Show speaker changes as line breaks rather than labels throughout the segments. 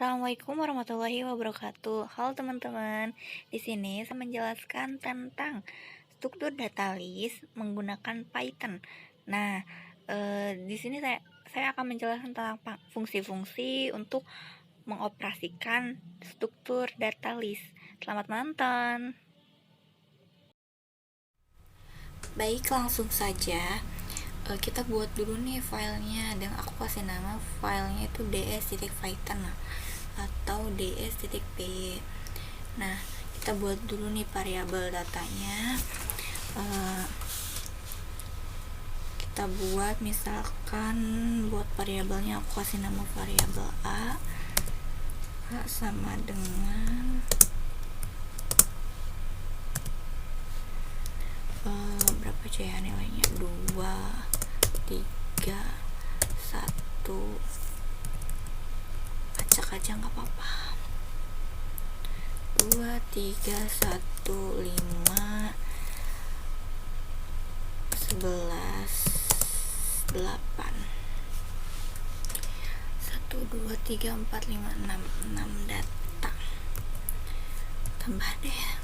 Assalamualaikum warahmatullahi wabarakatuh. Halo teman-teman. Di sini saya menjelaskan tentang struktur data list menggunakan Python. Nah, di sini saya akan menjelaskan tentang fungsi-fungsi untuk mengoperasikan struktur data list. Selamat menonton. Baik, langsung saja. Kita buat dulu nih filenya, dan aku kasih nama filenya itu ds.python atau ds.py. Nah, kita buat dulu nih variabel datanya. Kita buat misalkan buat variabelnya aku kasih nama variabel a sama dengan berapa aja ya nilainya, 2, 3, 1, acak aja nggak apa-apa. 2, 3, 1, 5, 11, 8, 1, 2, 3, 4, 5, 6 data. Tambah deh,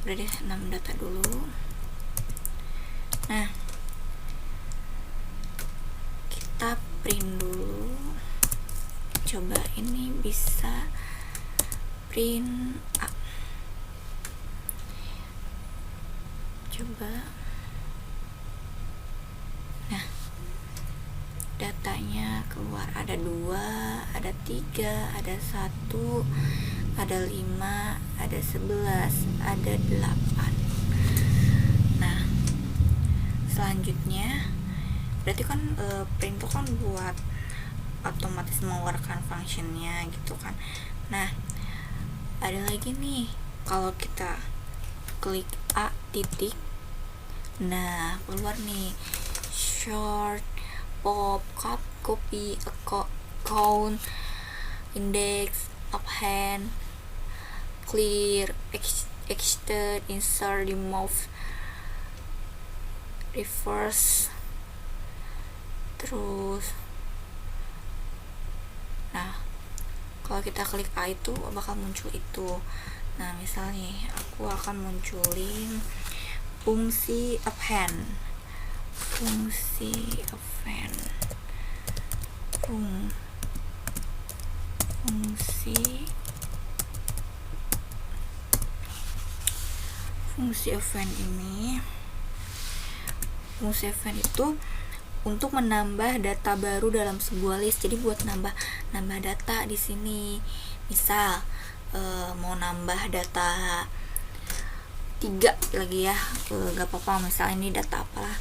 udah deh 6 data dulu. Nah, kita print dulu. Coba ini bisa print A. Coba. Nah, datanya keluar, ada 2, ada 3, ada 1, ada 5, ada 11, ada 8. Nah, selanjutnya berarti kan print itu kan buat otomatis mengeluarkan functionnya gitu kan. Nah, ada lagi nih, kalau kita klik A titik, nah keluar nih short, pop, cut, copy, count, index, append, clear, extend, insert, remove, reverse, terus. Nah, kalau kita klik A itu bakal muncul itu. Nah, misalnya aku akan munculin fungsi append, fungsi append ini. Fungsi append itu untuk menambah data baru dalam sebuah list. Jadi buat nambah data di sini. Misal mau nambah data 3 lagi ya, gak apa-apa, misal ini data apalah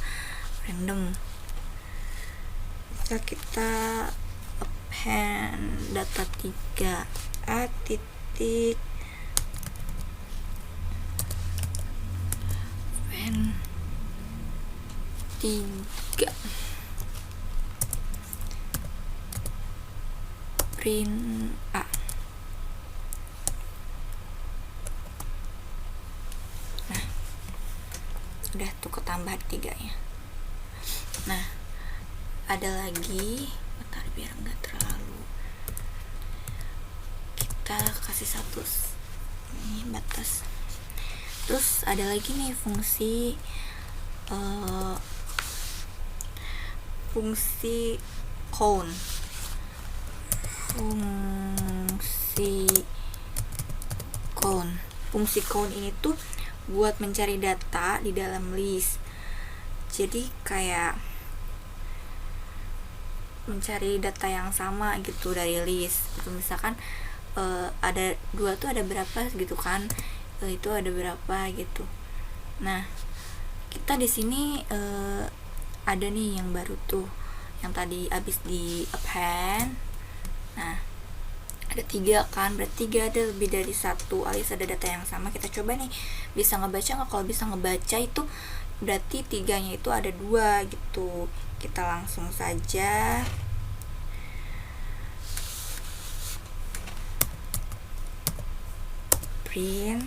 random. Kita append data 3 A titik append 3 print A. Nah, udah tuh ketambah 3 ya. Nah, ada lagi, bentar biar enggak terlalu, kita kasih 1 ini batas. Terus ada lagi nih fungsi count. Fungsi count ini tuh buat mencari data di dalam list. Jadi kayak mencari data yang sama gitu dari list. Misalkan ada 2 tuh ada berapa gitu kan, itu ada berapa gitu. Nah, kita di sini ada nih yang baru tuh, yang tadi abis di append. Nah, ada 3 kan, berarti 3 ada lebih dari 1 alias ada data yang sama. Kita coba nih bisa ngebaca nggak. Kalau bisa ngebaca itu berarti 3-nya itu ada 2 gitu. Kita langsung saja print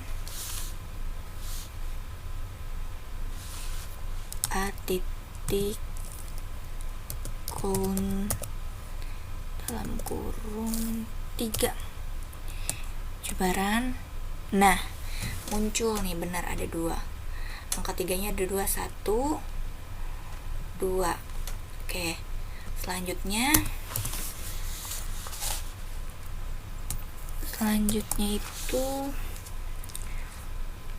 A titik count dalam kurung 3 jebaran. Nah, muncul nih, benar ada 2. Angka 3-nya ada 2, 1 2. Oke, selanjutnya itu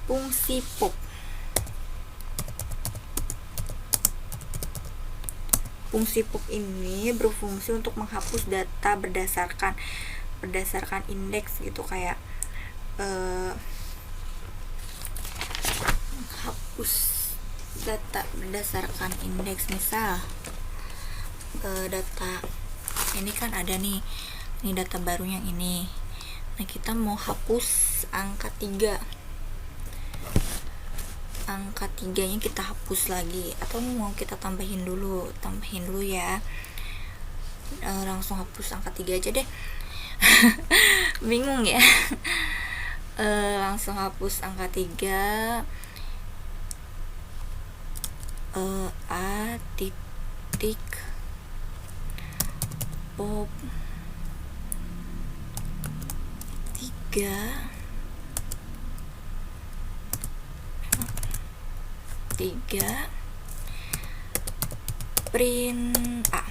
fungsi pop. Fungsi pop ini berfungsi untuk menghapus data berdasarkan indeks gitu, kayak menghapus data berdasarkan indeks. Misal data ini kan ada nih, ini data baru yang ini. Nah, kita mau hapus angka 3. Angka 3-nya kita hapus lagi, atau mau kita tambahin dulu ya. Langsung hapus angka 3 aja deh. Bingung ya. Langsung hapus angka 3. A titik pop 3 print A.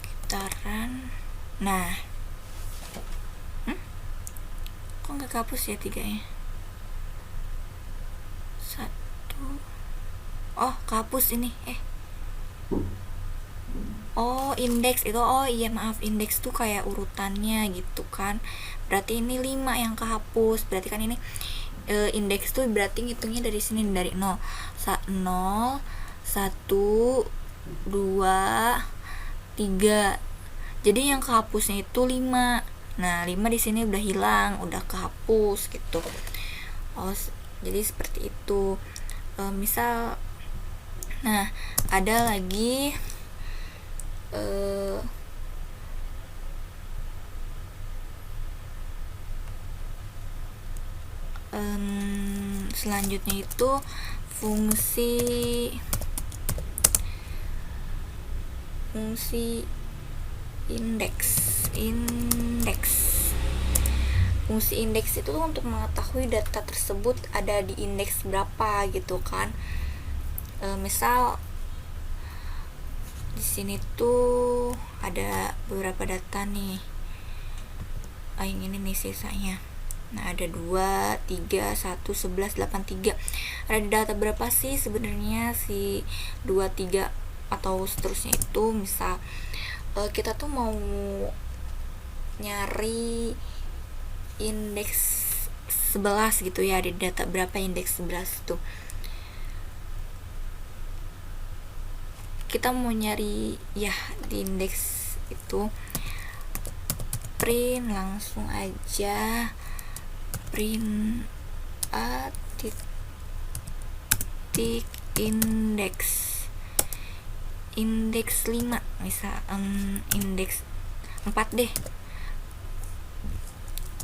Kita run. Nah, kok nggak kehapus ya 3-nya? 1. Oh, kehapus ini. Oh, indeks itu. Oh iya, maaf, indeks tuh kayak urutannya gitu kan. Berarti ini 5 yang kehapus. Berarti kan ini indeks tuh berarti ngitungnya dari sini, dari 0 1 2 3. Jadi yang kehapusnya itu 5. Nah, 5 di sini udah hilang, udah kehapus gitu. Oh, jadi seperti itu. Misal, nah, ada lagi selanjutnya itu fungsi indeks. Fungsi indeks itu untuk mengetahui data tersebut ada di indeks berapa gitu kan. Misal di sini tuh ada beberapa data nih. Yang ini nih sisanya. Nah, ada 2, 3, 1, 11, 8, 3. Ada di data berapa sih sebenarnya si 2, 3 atau seterusnya itu. Misal kita tuh mau nyari indeks 11 gitu ya, di data berapa indeks 11 tuh. Kita mau nyari ya di indeks itu, print langsung aja print A titik indeks 5 misal, indeks 4 deh,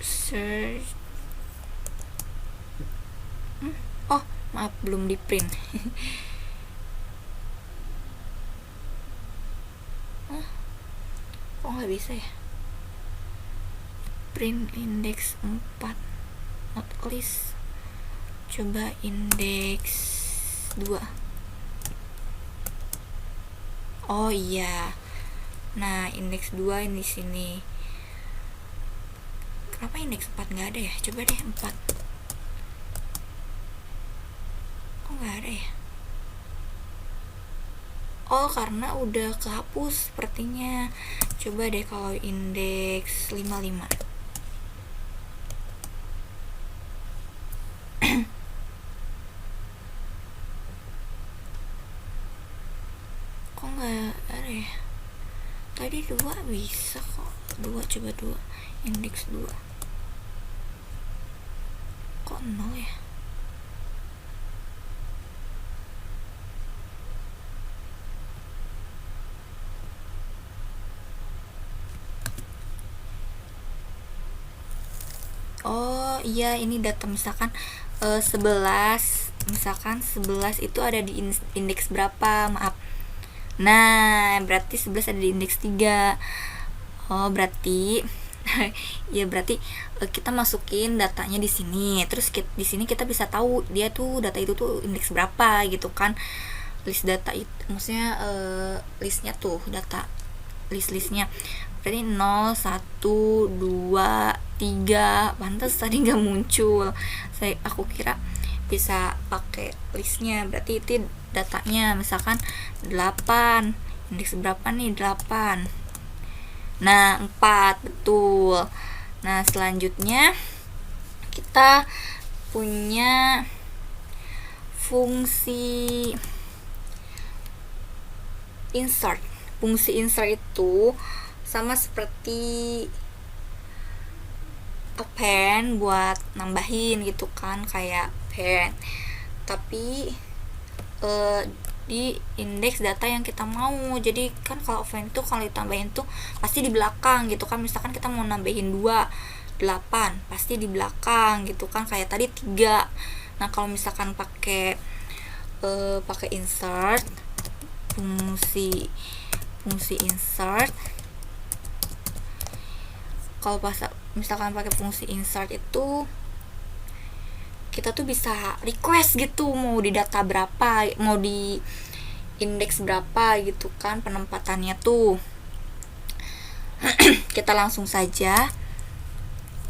search. Oh maaf, belum di print. Kok nggak bisa ya? Print indeks 4 not list. Coba indeks 2. Oh iya, nah indeks 2 ini sini. Kenapa indeks 4 nggak ada ya? Coba deh 4. Kok nggak ada ya? Oh, karena udah kehapus sepertinya. Coba deh kalau indeks 55. Kok nggak ada ya? Tadi 2 bisa kok. 2, coba 2. Indeks 2. Kok 0 ya? Oh iya, ini data misalkan 11, misalkan 11 itu ada di indeks berapa, maaf. Nah, berarti 11 ada di indeks 3. Oh, berarti ya berarti kita masukin datanya di sini. Terus di sini kita bisa tahu dia tuh data itu tuh indeks berapa gitu kan. List data itu maksudnya listnya tuh data list-listnya. Berarti 0, 1, 2, 3. Pantas tadi nggak muncul. Aku kira bisa pakai listnya. Berarti itu datanya. Misalkan 8. Indeks berapa nih? 8. Nah, 4. Betul. Nah, selanjutnya kita punya fungsi insert. Fungsi insert itu sama seperti append buat nambahin gitu kan, kayak append, tapi di indeks data yang kita mau. Jadi kan kalau append itu kalau ditambahin tuh pasti di belakang gitu kan. Misalkan kita mau nambahin 2, 8 pasti di belakang gitu kan, kayak tadi 3. Nah, kalau misalkan pakai insert, fungsi insert, kalau misalkan pakai fungsi insert itu kita tuh bisa request gitu mau di data berapa, mau di indeks berapa gitu kan penempatannya tuh. Kita langsung saja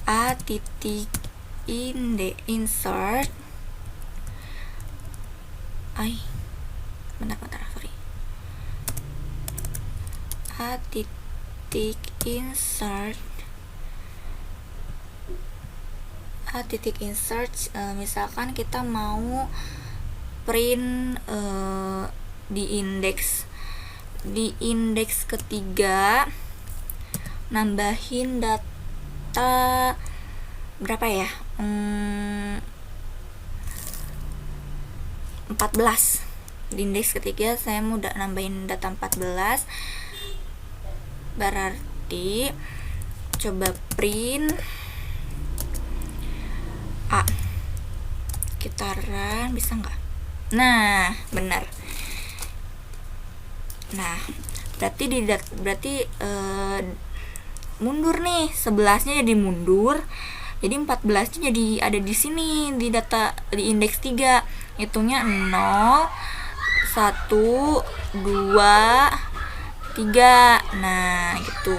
a titik insert bentar sorry, a titik insert misalkan kita mau print di indeks ketiga, nambahin data berapa ya, 14. Di indeks ketiga saya mau nambahin data 14. Berarti coba print A, kita run, bisa nggak? Nah, benar. Nah, berarti mundur nih, 11-nya jadi mundur. Jadi 14-nya jadi ada di sini di data di indeks 3. Hitungnya 0, 1, 2, 3. Nah, gitu.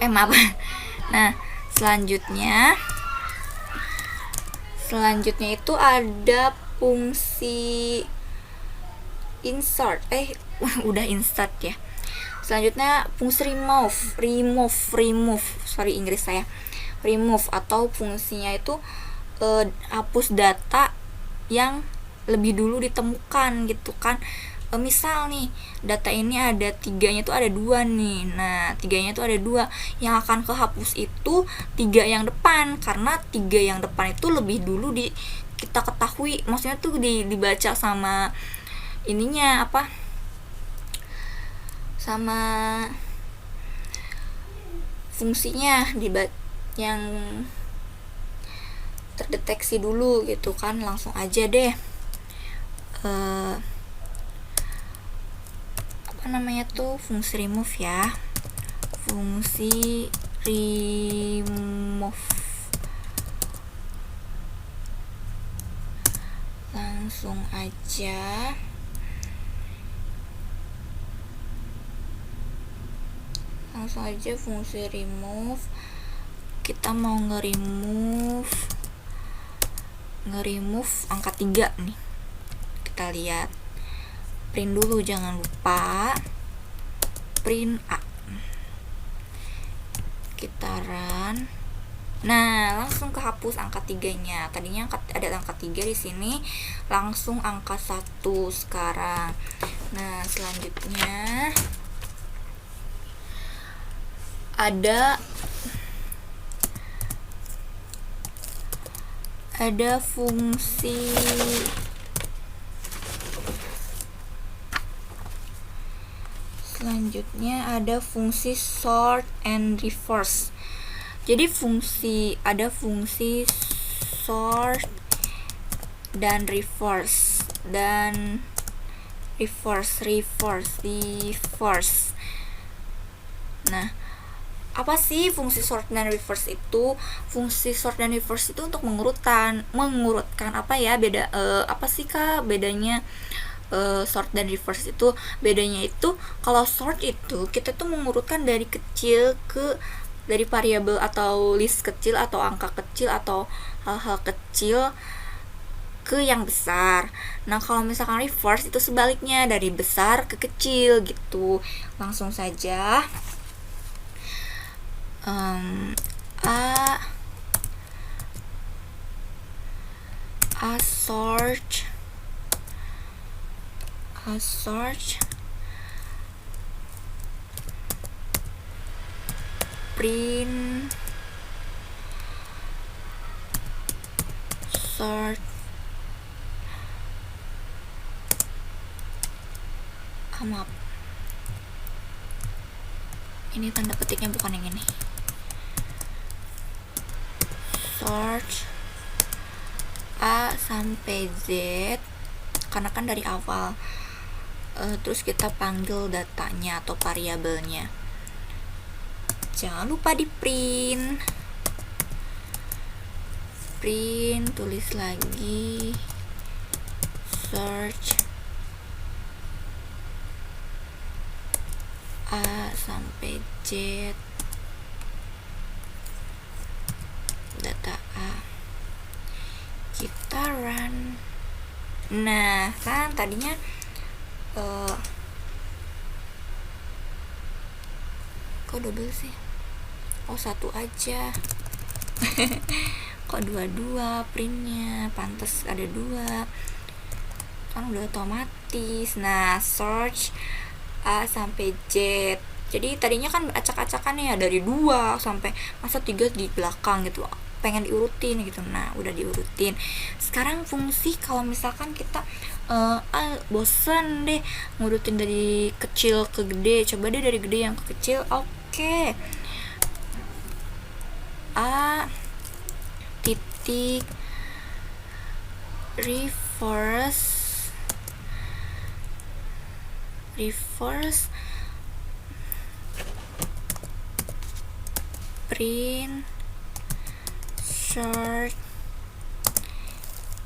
Maaf. Nah, selanjutnya itu ada fungsi insert. Udah insert ya. Selanjutnya fungsi remove. Sorry Inggris saya. Remove atau fungsinya itu hapus data yang lebih dulu ditemukan gitu kan. Misal nih data ini ada 3-nya tuh ada 2 nih. Nah, 3-nya tuh ada 2. Yang akan kehapus itu 3 yang depan, karena 3 yang depan itu lebih dulu kita ketahui. Maksudnya tuh dibaca sama ininya apa? Sama fungsinya yang terdeteksi dulu gitu kan. Langsung aja deh fungsi remove ya. Fungsi remove. Langsung aja fungsi remove. Kita mau nge-remove angka 3 nih. Kita lihat. Print dulu, jangan lupa print A. Kita run. Nah, langsung kehapus angka 3-nya. Tadinya ada angka 3 di sini, langsung angka 1 sekarang. Nah, selanjutnya ada fungsi sort and reverse. Jadi ada fungsi sort dan reverse, dan reverse. Nah, apa sih fungsi sort dan reverse itu? Fungsi sort dan reverse itu untuk mengurutkan apa ya, beda apa sih Kak bedanya sort dan reverse itu? Bedanya itu kalau sort itu kita tuh mengurutkan dari kecil dari variabel atau list kecil atau angka kecil atau hal-hal kecil ke yang besar. Nah, kalau misalkan reverse itu sebaliknya, dari besar ke kecil gitu. Langsung saja. A sort print sort maaf, ini tanda petiknya bukan yang ini. Sort A sampai Z, karena kan dari awal. Terus kita panggil datanya atau variabelnya. Jangan lupa di print, tulis lagi search A sampai Z, data A, kita run. Nah, kan tadinya kok double sih? Oh, satu aja. Kok dua printnya? Pantes ada dua, kan udah otomatis. Nah, search A sampai Z. Jadi tadinya kan acak-acakan ya, dari 2 sampai masa 3 di belakang gitu, pengen diurutin gitu. Nah, udah diurutin. Sekarang fungsi kalau misalkan kita bosen deh ngurutin dari kecil ke gede, coba deh dari gede yang ke kecil. Oke. A titik reverse print short,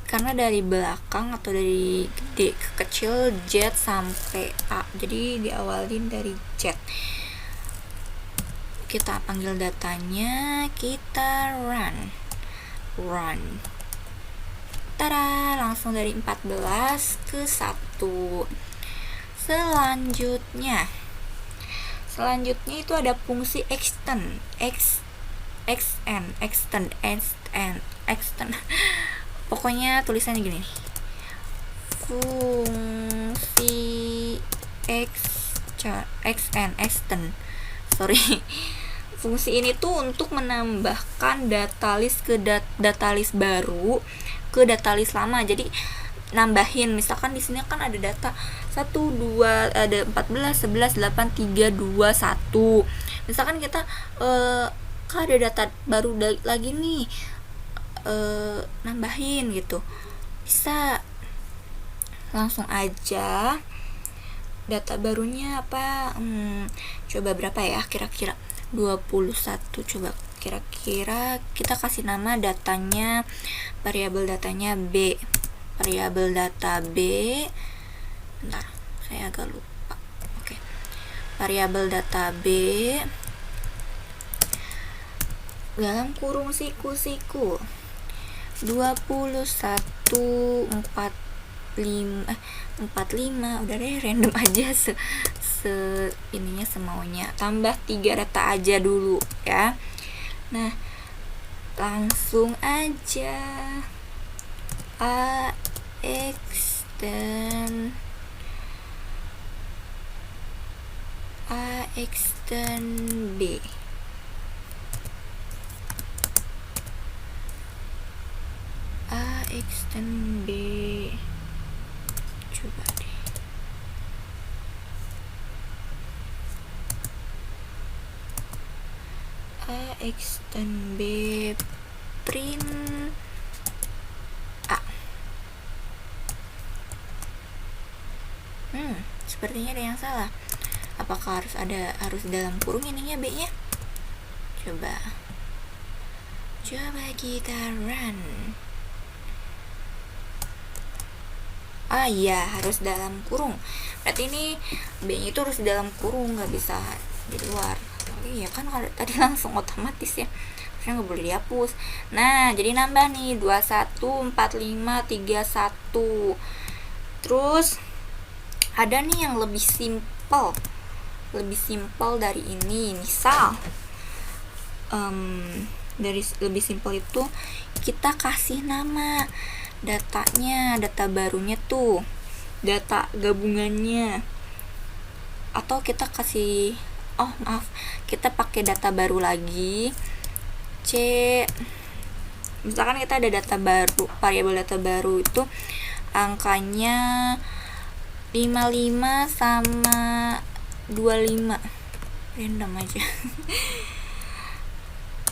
karena dari belakang atau dari gede ke kecil Z sampai A, jadi diawalin dari Z. Kita panggil datanya, kita run. Tada, langsung dari 14 ke 1. Selanjutnya itu ada fungsi extend. Pokoknya tulisannya gini. Fungsi extend. Fungsi ini tuh untuk menambahkan data list ke data list baru ke data list lama. Jadi nambahin, misalkan di sini kan ada data 1, 2, ada 14, 11, 8, 3, 2, 1. Misalkan kita kan ada data baru lagi nih, nambahin gitu, bisa langsung aja. Data barunya apa? Coba berapa ya kira-kira? 21. Coba kira-kira kita kasih nama datanya, variabel datanya B. Variabel data B. Bentar, saya agak lupa. Oke. Variabel data B dalam kurung siku 2145 udah deh, random aja ininya semaunya, tambah 3 data aja dulu ya. Nah, langsung aja A extend B. A extend B. Coba deh. A extend B print A. sepertinya ada yang salah. Apakah harus dalam kurung ininya B-nya? Coba kita run. Iya, harus dalam kurung. Berarti ini B-nya itu harus dalam kurung, nggak bisa di luar. Iya kan, kalau tadi langsung otomatis ya, harusnya nggak boleh dihapus. Nah, jadi nambah nih 21 45 31. Terus ada nih yang lebih simpel dari ini. Misal dari lebih simpel itu kita kasih nama datanya, data barunya tuh, data gabungannya, atau kita kasih kita pakai data baru lagi. Misalkan kita ada data baru, variabel data baru itu angkanya 55 sama 25, random aja.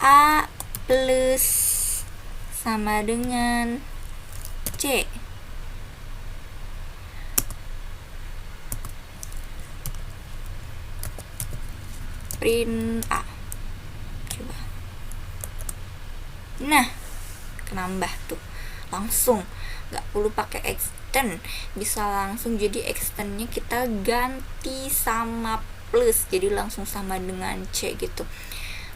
A plus sama dengan C. Print A. Coba. Nah, kenambah tuh. Langsung, nggak perlu pakai extend, bisa langsung. Jadi extendnya kita ganti sama plus, jadi langsung sama dengan C gitu.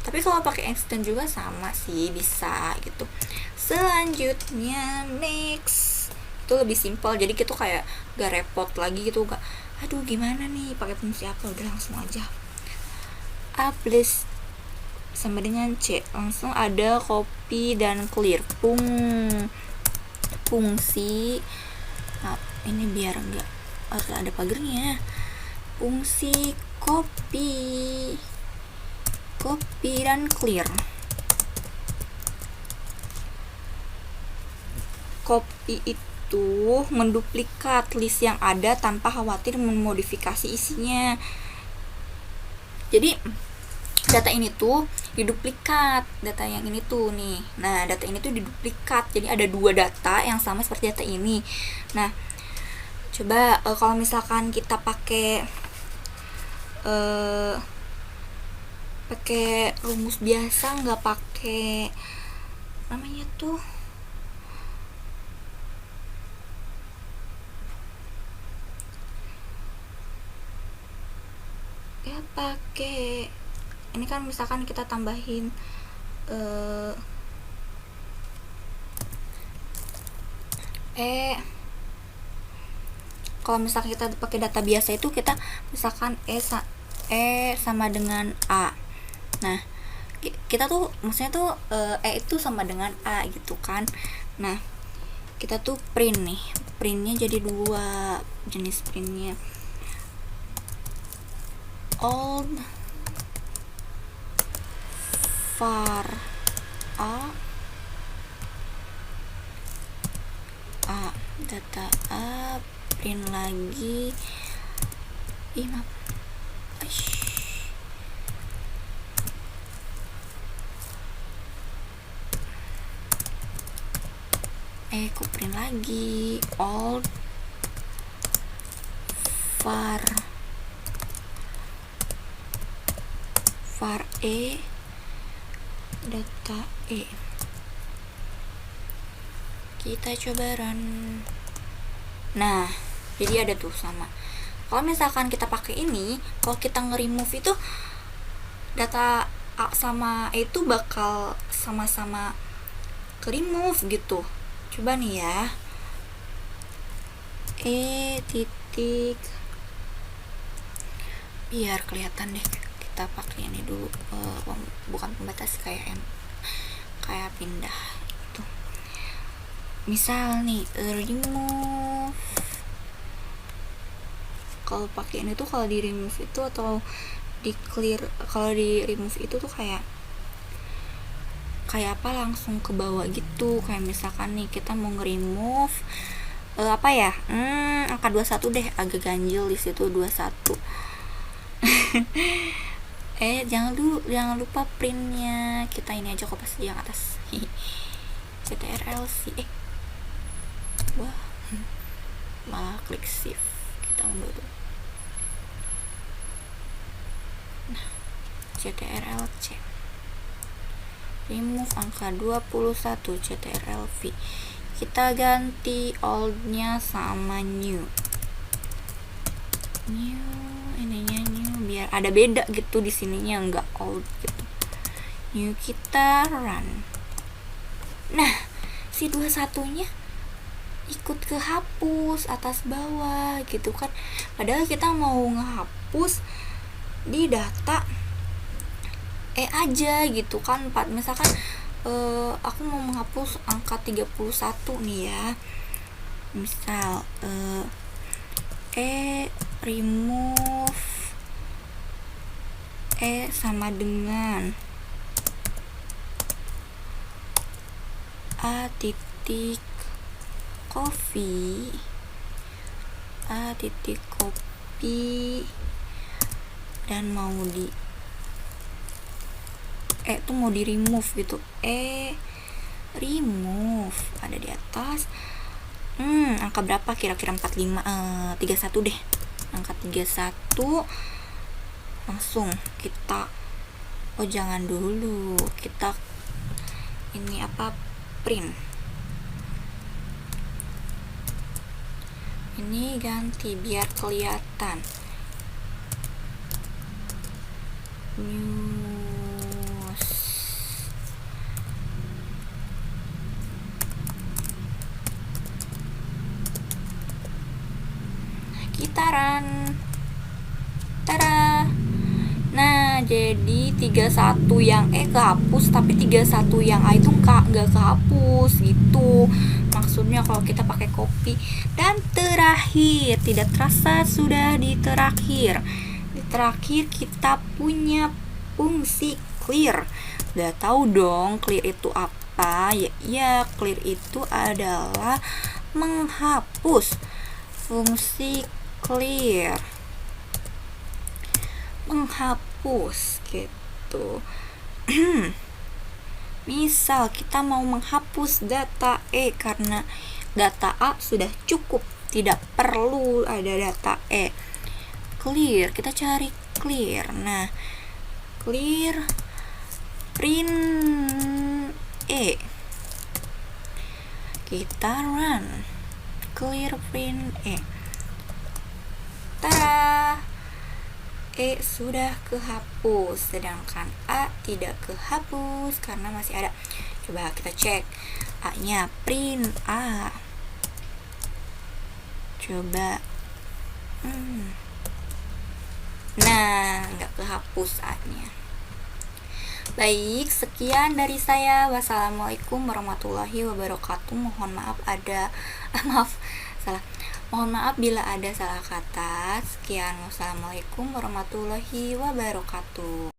Tapi kalau pakai extend juga sama sih, bisa gitu. Selanjutnya next, itu lebih simpel, jadi kita kayak gak repot lagi gitu, gak aduh gimana nih pakai fungsi apa, udah langsung aja A plus sama dengan C, langsung ada copy dan clear. Fungsi ini biar enggak harus ada pagernya. Fungsi copy dan clear. Copy itu menduplikat list yang ada tanpa khawatir memodifikasi isinya. Jadi data ini tuh diduplikat, data yang ini tuh nih. Nah, data ini tuh diduplikat. Jadi ada dua data yang sama seperti data ini. Nah, coba kalau misalkan kita pakai rumus biasa, nggak pakai namanya tuh ya, pakai ini kan misalkan kita tambahin kalau misalkan kita pakai data biasa itu kita misalkan E sama dengan A. Nah, kita tuh maksudnya tuh E itu sama dengan A gitu kan. Nah, kita tuh printnya jadi dua jenis printnya, old var A data A, print lagi aku print lagi old var E data E. Kita coba run. Nah, jadi ada tuh sama. Kalau misalkan kita pakai ini, kalau kita nge-remove itu data A sama E itu bakal sama-sama ke-remove gitu. Coba nih ya. Titik, biar kelihatan deh, kita pakai ini dulu, bukan pembatas kayak pindah itu. Misal nih remove, kalau pakai ini tuh kalau di remove itu atau di clear, kalau di remove itu tuh kayak apa langsung ke bawah gitu. Kayak misalkan nih kita mau nge-remove angka 21 deh, agak ganjil di situ 21. jangan lupa printnya. Kita ini aja kopas yang atas. CTRL-C wah, malah klik shift, kita undur dulu. CTRL-C. Remove angka 21 CTRL-V. Kita ganti old-nya sama new. Ininya new biar ada beda gitu, di sininya enggak old gitu. New, kita run. Nah, si 21-nya ikut kehapus atas bawah gitu kan. Padahal kita mau ngehapus di data aja gitu kan. Misalkan aku mau menghapus angka 31 nih ya. Misal remove sama dengan a titik copy dan mau di itu mau di remove gitu. Remove ada di atas. Angka berapa kira-kira? 31 deh. Angka 31 langsung kita jangan dulu, kita ini print. Ini ganti biar kelihatan. News. Kita run. Tada. Nah, jadi 31 yang kehapus, tapi 31 yang A itu nggak kehapus gitu. Maksudnya kalau kita pakai copy. Dan terakhir, tidak terasa sudah di terakhir. Di terakhir kita punya fungsi clear. Udah tahu dong clear itu apa? Ya, clear itu adalah menghapus. Fungsi clear menghapus gitu. Misal kita mau menghapus data karena data A sudah cukup, tidak perlu ada data clear, kita cari clear. Nah, clear print kita run clear print tada, sudah kehapus, sedangkan A tidak kehapus karena masih ada. Coba kita cek A-nya, print A. Coba nah, nggak kehapus A-nya. Baik, sekian dari saya. Wassalamualaikum warahmatullahi wabarakatuh. Mohon maaf Mohon maaf bila ada salah kata. Sekian, wassalamualaikum warahmatullahi wabarakatuh.